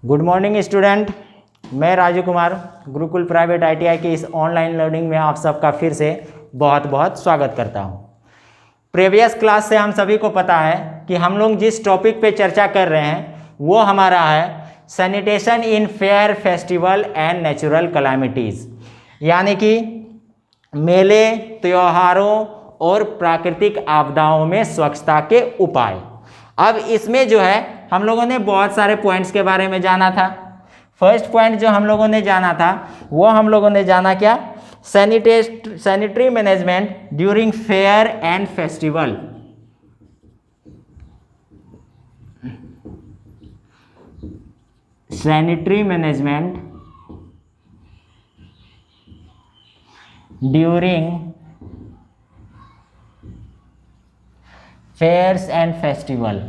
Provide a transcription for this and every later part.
Good morning student, मैं Raju Kumar Gurukul private ITI की इस ऑनलाइन लर्निंग में आप सबका फिर से बहुत बहुत स्वागत करता हूं। प्रीवियस क्लास से हम सभी को पता है कि हम लोग जिस टॉपिक पे चर्चा कर रहे हैं वो हमारा है sanitation in fair festival and natural calamities, यानी कि मेले, त्योहारों और प्राकृतिक आपदाओं में स्वच्छता के उपाय। अब इसमें जो है हम लोगों ने बहुत सारे पॉइंट्स के बारे में जाना था। फर्स्ट पॉइंट जो हम लोगों ने जाना था वो हम लोगों ने जाना क्या, sanitary management during fair and festival. Sanitary management during fairs and festival.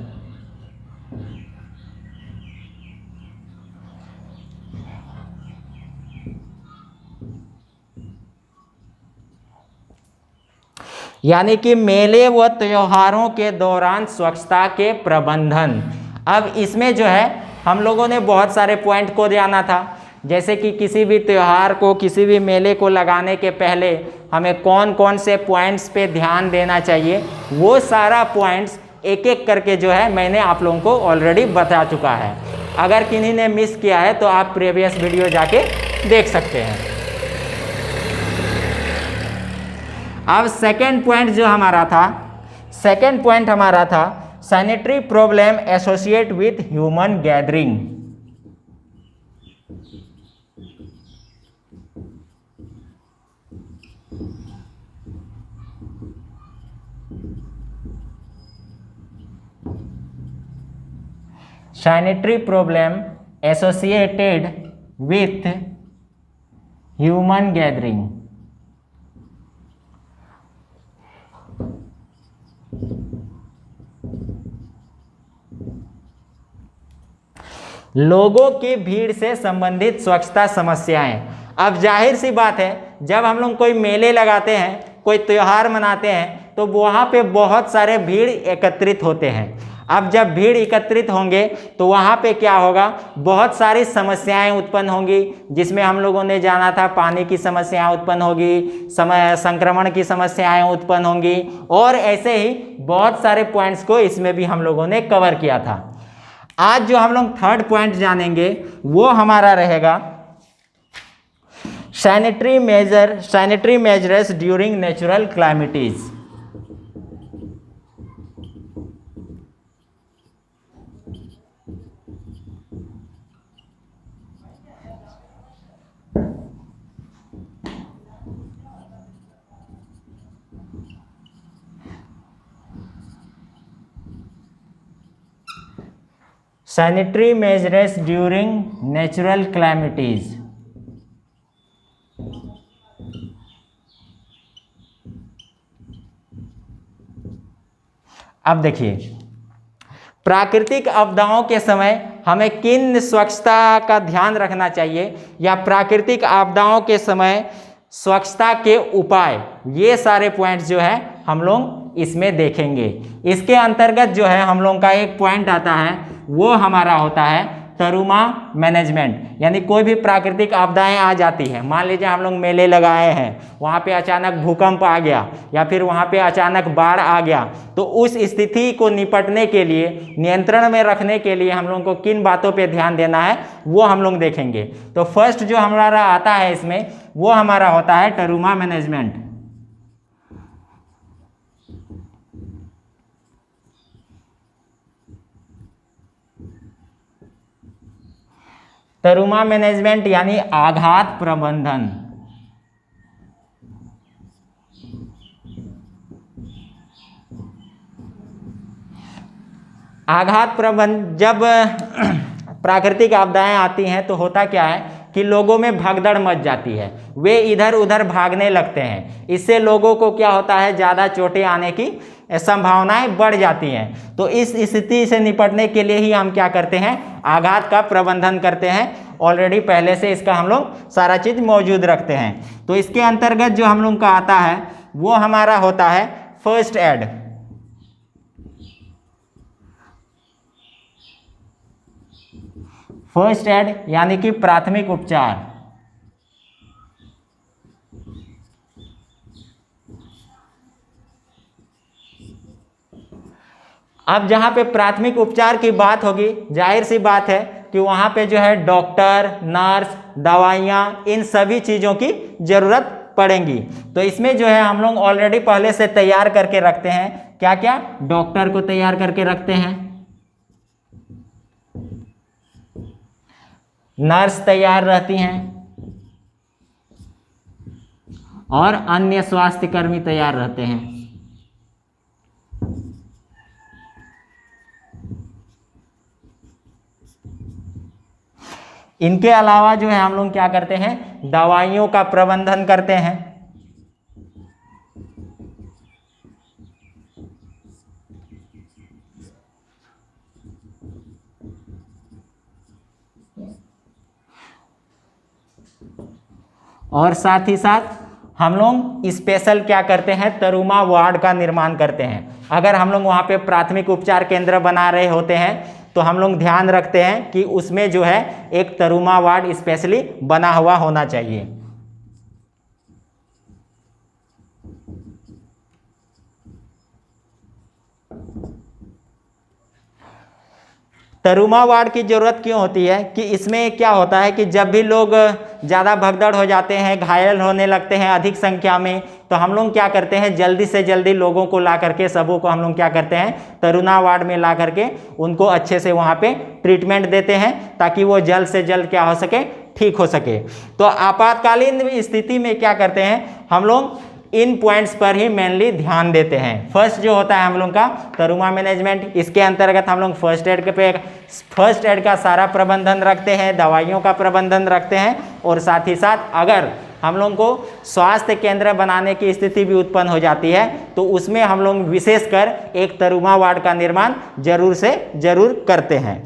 यानी कि मेले व त्योहारों के दौरान स्वच्छता के प्रबंधन। अब इसमें जो है हम लोगों ने बहुत सारे पॉइंट को जाना था, जैसे कि किसी भी त्यौहार को, किसी भी मेले को लगाने के पहले हमें कौन कौन से पॉइंट्स पे ध्यान देना चाहिए, वो सारा पॉइंट्स एक एक करके जो है मैंने आप लोगों को ऑलरेडी बता चुका है। अगर किन्हीं ने मिस किया है तो आप प्रीवियस वीडियो जाके देख सकते हैं। अब सेकेंड पॉइंट जो हमारा था, sanitary problem associate with human gathering. Sanitary problem associated with human gathering. लोगों की भीड़ से संबंधित स्वच्छता समस्याएं। अब जाहिर सी बात है, जब हम लोग कोई मेले लगाते हैं, कोई त्यौहार मनाते हैं, तो वहाँ पे बहुत सारे भीड़ एकत्रित होते हैं। अब जब भीड़ एकत्रित होंगे तो वहाँ पे क्या होगा, बहुत सारी समस्याएं उत्पन्न होंगी, जिसमें हम लोगों ने जाना था पानी की समस्याएं उत्पन्न होगी, संक्रमण की समस्याएं उत्पन्न होंगी, और ऐसे ही बहुत सारे पॉइंट्स को इसमें भी हम लोगों ने कवर किया था। आज जो हम लोग थर्ड पॉइंट जानेंगे वो हमारा रहेगा sanitary measures during natural calamities. Sanitary measures during natural calamities. अब देखिए, प्राकृतिक आपदाओं के समय हमें किन स्वच्छता का ध्यान रखना चाहिए, या प्राकृतिक आपदाओं के समय स्वच्छता के उपाय, ये सारे पॉइंट्स जो है हम लोग इसमें देखेंगे। इसके अंतर्गत जो है हम लोग का एक पॉइंट आता है, वो हमारा होता है तरुमा मैनेजमेंट। यानी कोई भी प्राकृतिक आपदाएं आ जाती है, मान लीजिए हम लोग मेले लगाए हैं, वहाँ पे अचानक भूकंप आ गया या फिर वहाँ पे अचानक बाढ़ आ गया, तो उस स्थिति को निपटने के लिए, नियंत्रण में रखने के लिए हम लोगों को किन बातों पे ध्यान देना है वो हम लोग देखेंगे। तो फर्स्ट जो हमारा आता है इसमें, वो हमारा होता है तरुमा मैनेजमेंट। तरुमा मैनेजमेंट यानी आघात प्रबंधन। आघात प्रबंधन, जब प्राकृतिक आपदाएं आती हैं तो होता क्या है कि लोगों में भगदड़ मच जाती है, वे इधर उधर भागने लगते हैं। इससे लोगों को क्या होता है, ज़्यादा चोटें आने की संभावनाएं बढ़ जाती हैं। तो इस स्थिति से निपटने के लिए ही हम क्या करते हैं, आघात का प्रबंधन करते हैं। ऑलरेडी पहले से इसका हम लोग सारा चीज़ मौजूद रखते हैं। तो इसके अंतर्गत जो हम लोग का आता है वो हमारा होता है फर्स्ट एड। फर्स्ट एड यानी कि प्राथमिक उपचार। अब जहाँ पे प्राथमिक उपचार की बात होगी, जाहिर सी बात है कि वहाँ पे जो है डॉक्टर, नर्स, दवाइयाँ, इन सभी चीज़ों की ज़रूरत पड़ेंगी। तो इसमें जो है हम लोग ऑलरेडी पहले से तैयार करके रखते हैं। क्या क्या? डॉक्टर को तैयार करके रखते हैं, नर्स तैयार रहती हैं और अन्य स्वास्थ्य कर्मी तैयार रहते हैं। इनके अलावा जो है हम लोग क्या करते हैं, दवाइयों का प्रबंधन करते हैं। और साथ ही साथ हम लोग स्पेशल क्या करते हैं, तरुमा वार्ड का निर्माण करते हैं। अगर हम लोग वहाँ पे प्राथमिक उपचार केंद्र बना रहे होते हैं तो हम लोग ध्यान रखते हैं कि उसमें जो है एक तरुमा वार्ड स्पेशली बना हुआ होना चाहिए। तरुमा वार्ड की ज़रूरत क्यों होती है कि इसमें क्या होता है कि जब भी लोग ज़्यादा भगदड़ हो जाते हैं, घायल होने लगते हैं अधिक संख्या में, तो हम लोग क्या करते हैं, जल्दी से जल्दी लोगों को ला करके, सबों को हम लोग क्या करते हैं, तरुणा वार्ड में ला करके उनको अच्छे से वहाँ पे ट्रीटमेंट देते हैं ताकि वो जल्द से जल्द क्या हो सके, ठीक हो सके। तो आपातकालीन स्थिति में क्या करते हैं, हम लोग इन पॉइंट्स पर ही मेनली ध्यान देते हैं। फर्स्ट जो होता है हम लोग का तरुमा मैनेजमेंट, इसके अंतर्गत हम लोग फर्स्ट एड का सारा प्रबंधन रखते हैं, दवाइयों का प्रबंधन रखते हैं, और साथ ही साथ अगर हम लोग को स्वास्थ्य केंद्र बनाने की स्थिति भी उत्पन्न हो जाती है तो उसमें हम लोग विशेषकर एक तरुमा वार्ड का निर्माण जरूर से जरूर करते हैं।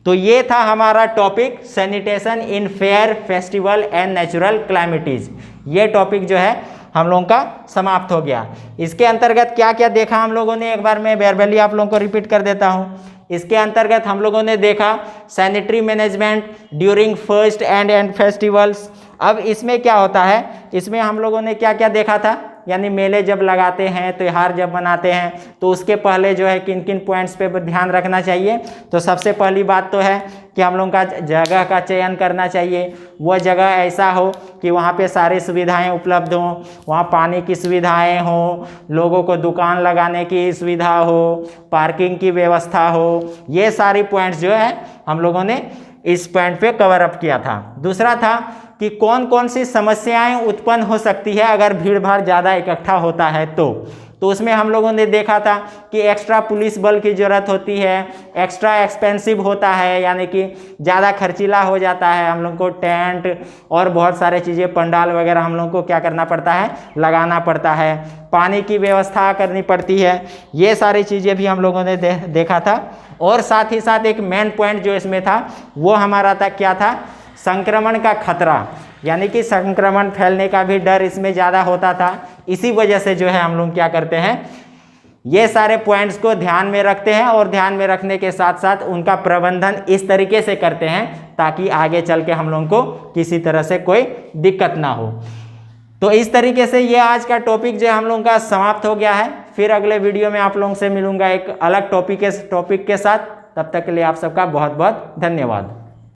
तो ये था हमारा topic, sanitation in fair, festival and natural calamities. ये टॉपिक जो है हम लोगों का समाप्त हो गया। इसके अंतर्गत क्या क्या देखा हम लोगों ने, एक बार मैं वर्बली आप लोगों को रिपीट कर देता हूँ। इसके अंतर्गत हम लोगों ने देखा sanitary management during first and festivals. अब इसमें क्या होता है, इसमें हम लोगों ने क्या क्या देखा था, यानी मेले जब लगाते हैं, त्यौहार जब मनाते हैं, तो उसके पहले जो है किन किन पॉइंट्स पे ध्यान रखना चाहिए। तो सबसे पहली बात तो है कि हम लोग का जगह का चयन करना चाहिए। वह जगह ऐसा हो कि वहाँ पे सारी सुविधाएं उपलब्ध हों, वहाँ पानी की सुविधाएं हों, लोगों को दुकान लगाने की सुविधा हो, पार्किंग की व्यवस्था हो। ये सारी पॉइंट्स जो है हम लोगों ने इस पॉइंट पे कवर अप किया था। दूसरा था कि कौन कौन सी समस्याएं उत्पन्न हो सकती है अगर भीड़ भाड़ ज़्यादा इकट्ठा होता है तो उसमें हम लोगों ने देखा था कि एक्स्ट्रा पुलिस बल की ज़रूरत होती है, एक्स्ट्रा एक्सपेंसिव होता है, यानी कि ज़्यादा खर्चीला हो जाता है। हम लोग को टेंट और बहुत सारे चीज़ें, पंडाल वगैरह हम लोग को क्या करना पड़ता है, लगाना पड़ता है, पानी की व्यवस्था करनी पड़ती है। ये सारी चीज़ें भी हम लोगों ने देखा था। और साथ ही साथ एक मेन पॉइंट जो इसमें था वो हमारा था, क्या था, संक्रमण का खतरा, यानी कि संक्रमण फैलने का भी डर इसमें ज़्यादा होता था। इसी वजह से जो है हम लोग क्या करते हैं, ये सारे पॉइंट्स को ध्यान में रखते हैं और ध्यान में रखने के साथ साथ उनका प्रबंधन इस तरीके से करते हैं ताकि आगे चल के हम लोगों को किसी तरह से कोई दिक्कत ना हो। तो इस तरीके से ये आज का टॉपिक जो हम लोगों का समाप्त हो गया है। फिर अगले वीडियो में आप लोगों से मिलूंगा एक अलग टॉपिक के साथ। तब तक के लिए आप सबका बहुत बहुत धन्यवाद।